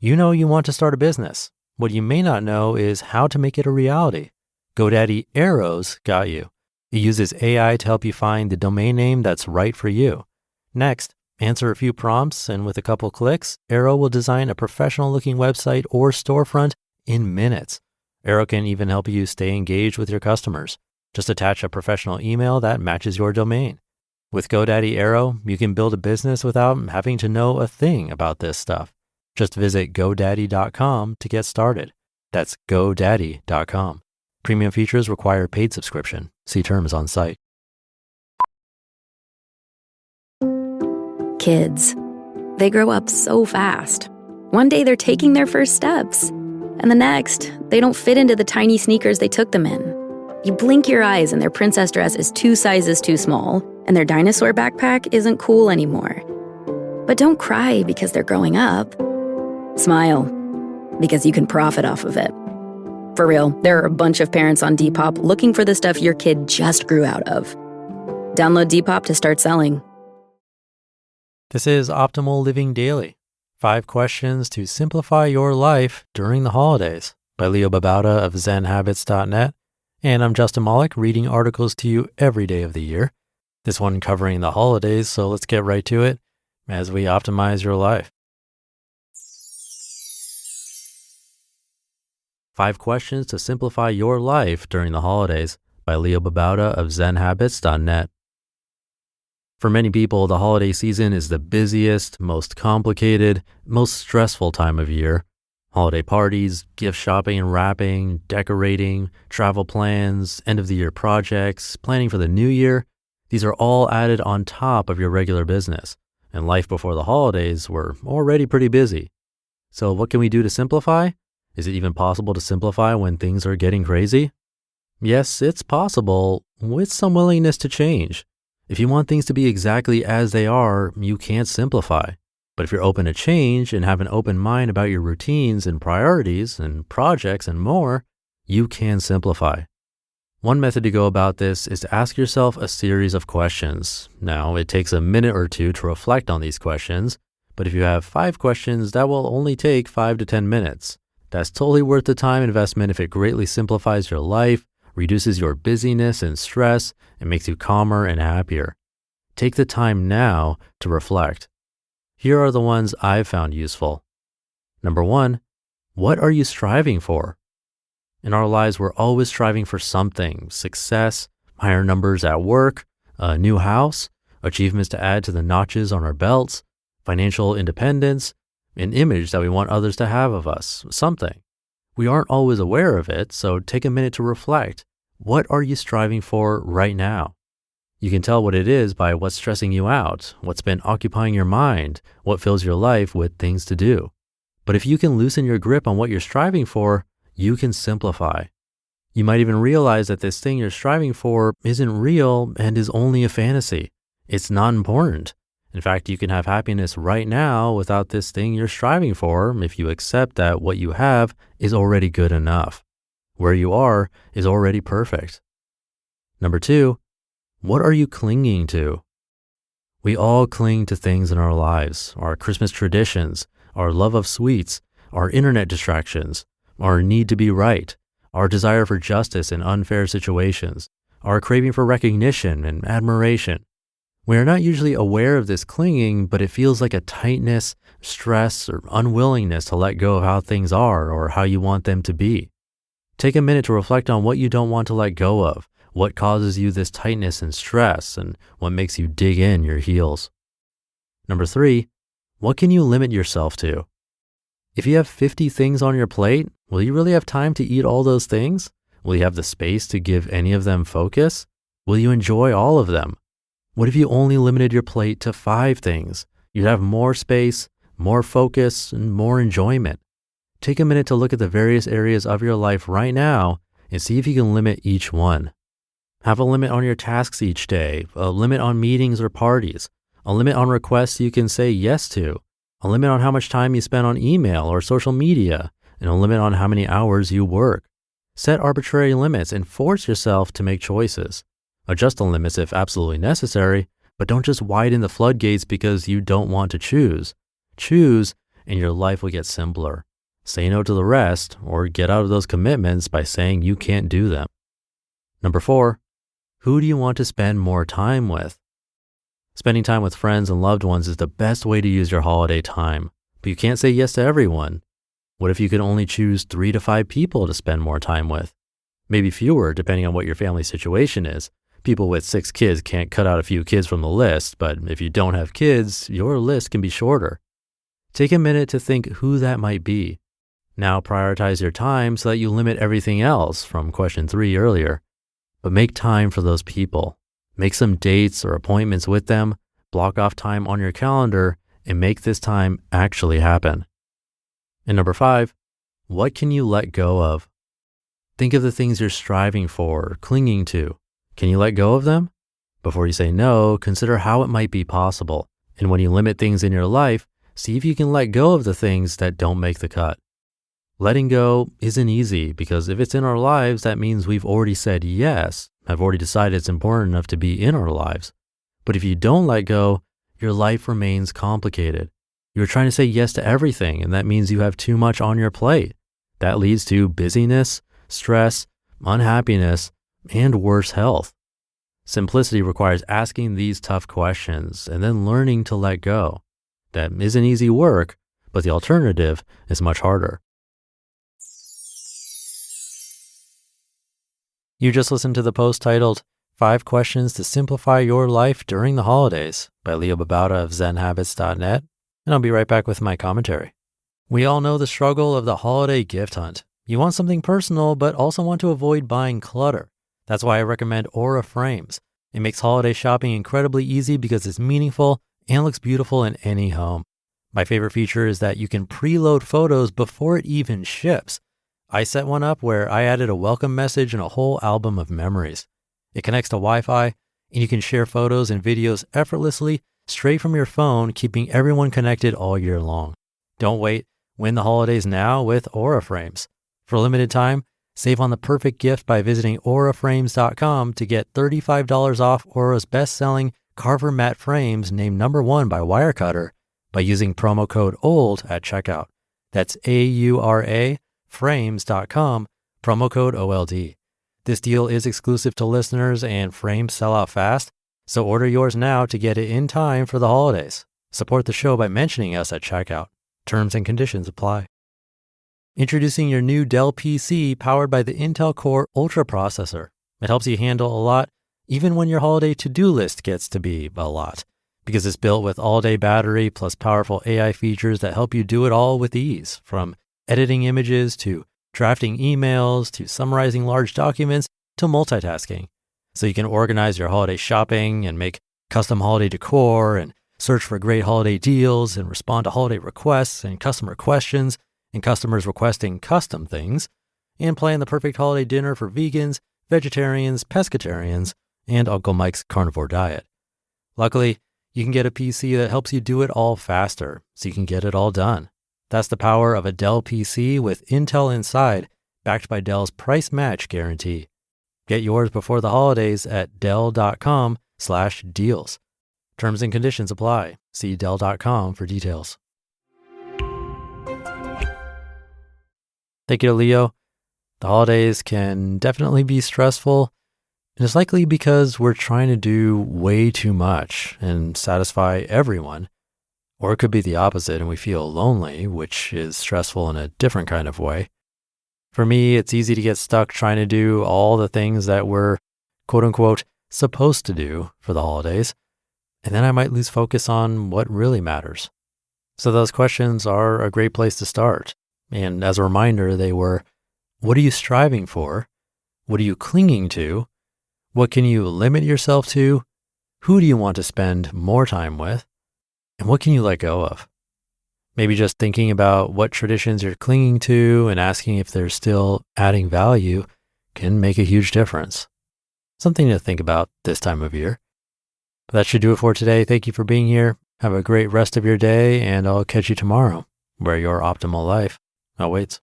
You know you want to start a business. What you may not know is how to make it a reality. GoDaddy Arrow's got you. It uses AI to help you find the domain name that's right for you. Next, answer a few prompts, and with a couple clicks, Arrow will design a professional-looking website or storefront in minutes. Arrow can even help you stay engaged with your customers. Just attach a professional email that matches your domain. With GoDaddy Arrow, you can build a business without having to know a thing about this stuff. Just visit GoDaddy.com to get started. That's GoDaddy.com. Premium features require paid subscription. See terms on site. Kids. They grow up so fast. One day they're taking their first steps, and the next, they don't fit into the tiny sneakers they took them in. You blink your eyes and their princess dress is 2 sizes too small, and their dinosaur backpack isn't cool anymore. But don't cry because they're growing up. Smile, because you can profit off of it. For real, there are a bunch of parents on Depop looking for the stuff your kid just grew out of. Download Depop to start selling. This is Optimal Living Daily. 5 questions to simplify your life during the holidays by Leo Babauta of zenhabits.net. And I'm Justin Malik, reading articles to you every day of the year. This one covering the holidays, so let's get right to it as we optimize your life. 5 questions to simplify your life during the holidays by Leo Babauta of zenhabits.net. For many people, the holiday season is the busiest, most complicated, most stressful time of year. Holiday parties, gift shopping and wrapping, decorating, travel plans, end-of-the-year projects, planning for the new year, these are all added on top of your regular business. And life before the holidays, we're already pretty busy. So what can we do to simplify? Is it even possible to simplify when things are getting crazy? Yes, it's possible, with some willingness to change. If you want things to be exactly as they are, you can't simplify. But if you're open to change and have an open mind about your routines and priorities and projects and more, you can simplify. One method to go about this is to ask yourself a series of questions. Now, it takes a minute or two to reflect on these questions, but if you have 5 questions, that will only take 5 to 10 minutes. That's totally worth the time investment if it greatly simplifies your life, reduces your busyness and stress, and makes you calmer and happier. Take the time now to reflect. Here are the ones I've found useful. Number 1, what are you striving for? In our lives, we're always striving for something: success, higher numbers at work, a new house, achievements to add to the notches on our belts, financial independence, an image that we want others to have of us, something. We aren't always aware of it, so take a minute to reflect. What are you striving for right now? You can tell what it is by what's stressing you out, what's been occupying your mind, what fills your life with things to do. But if you can loosen your grip on what you're striving for, you can simplify. You might even realize that this thing you're striving for isn't real and is only a fantasy. It's not important. In fact, you can have happiness right now without this thing you're striving for if you accept that what you have is already good enough. Where you are is already perfect. Number 2, what are you clinging to? We all cling to things in our lives: our Christmas traditions, our love of sweets, our internet distractions, our need to be right, our desire for justice in unfair situations, our craving for recognition and admiration. We are not usually aware of this clinging, but it feels like a tightness, stress, or unwillingness to let go of how things are or how you want them to be. Take a minute to reflect on what you don't want to let go of, what causes you this tightness and stress, and what makes you dig in your heels. Number 3, what can you limit yourself to? If you have 50 things on your plate, will you really have time to eat all those things? Will you have the space to give any of them focus? Will you enjoy all of them? What if you only limited your plate to 5 things? You'd have more space, more focus, and more enjoyment. Take a minute to look at the various areas of your life right now and see if you can limit each one. Have a limit on your tasks each day, a limit on meetings or parties, a limit on requests you can say yes to, a limit on how much time you spend on email or social media, and a limit on how many hours you work. Set arbitrary limits and force yourself to make choices. Adjust the limits if absolutely necessary, but don't just widen the floodgates because you don't want to choose. Choose and your life will get simpler. Say no to the rest or get out of those commitments by saying you can't do them. Number 4, who do you want to spend more time with? Spending time with friends and loved ones is the best way to use your holiday time, but you can't say yes to everyone. What if you could only choose 3 to 5 people to spend more time with? Maybe fewer, depending on what your family situation is. People with 6 kids can't cut out a few kids from the list, but if you don't have kids, your list can be shorter. Take a minute to think who that might be. Now prioritize your time so that you limit everything else from question 3 earlier. But make time for those people. Make some dates or appointments with them, block off time on your calendar, and make this time actually happen. And number 5, what can you let go of? Think of the things you're striving for or clinging to. Can you let go of them? Before you say no, consider how it might be possible. And when you limit things in your life, see if you can let go of the things that don't make the cut. Letting go isn't easy because if it's in our lives, that means we've already said yes, have already decided it's important enough to be in our lives. But if you don't let go, your life remains complicated. You're trying to say yes to everything, and that means you have too much on your plate. That leads to busyness, stress, unhappiness, and worse health. Simplicity requires asking these tough questions and then learning to let go. That isn't easy work, but the alternative is much harder. You just listened to the post titled 5 Questions to Simplify Your Life During the Holidays by Leo Babauta of zenhabits.net, and I'll be right back with my commentary. We all know the struggle of the holiday gift hunt. You want something personal, but also want to avoid buying clutter. That's why I recommend Aura Frames. It makes holiday shopping incredibly easy because it's meaningful and looks beautiful in any home. My favorite feature is that you can preload photos before it even ships. I set one up where I added a welcome message and a whole album of memories. It connects to Wi-Fi, and you can share photos and videos effortlessly straight from your phone, keeping everyone connected all year long. Don't wait. Win the holidays now with Aura Frames. For a limited time, save on the perfect gift by visiting auraframes.com to get $35 off Aura's best-selling Carver matte frames named #1 by Wirecutter by using promo code OLD at checkout. That's AURA frames.com, promo code OLD. This deal is exclusive to listeners and frames sell out fast, so order yours now to get it in time for the holidays. Support the show by mentioning us at checkout. Terms and conditions apply. Introducing your new Dell PC powered by the Intel Core Ultra processor. It helps you handle a lot, even when your holiday to-do list gets to be a lot, because it's built with all-day battery plus powerful AI features that help you do it all with ease, from editing images to drafting emails to summarizing large documents to multitasking. So you can organize your holiday shopping and make custom holiday decor and search for great holiday deals and respond to holiday requests and customer questions and customers requesting custom things, and plan the perfect holiday dinner for vegans, vegetarians, pescatarians, and Uncle Mike's carnivore diet. Luckily, you can get a PC that helps you do it all faster, so you can get it all done. That's the power of a Dell PC with Intel inside, backed by Dell's price match guarantee. Get yours before the holidays at dell.com/deals. Terms and conditions apply. See dell.com for details. Thank you to Leo. The holidays can definitely be stressful, and it's likely because we're trying to do way too much and satisfy everyone. Or it could be the opposite and we feel lonely, which is stressful in a different kind of way. For me, it's easy to get stuck trying to do all the things that we're quote unquote supposed to do for the holidays. And then I might lose focus on what really matters. So those questions are a great place to start. And as a reminder, they were, what are you striving for? What are you clinging to? What can you limit yourself to? Who do you want to spend more time with? And what can you let go of? Maybe just thinking about what traditions you're clinging to and asking if they're still adding value can make a huge difference. Something to think about this time of year. That should do it for today. Thank you for being here. Have a great rest of your day, and I'll catch you tomorrow, where your optimal life awaits.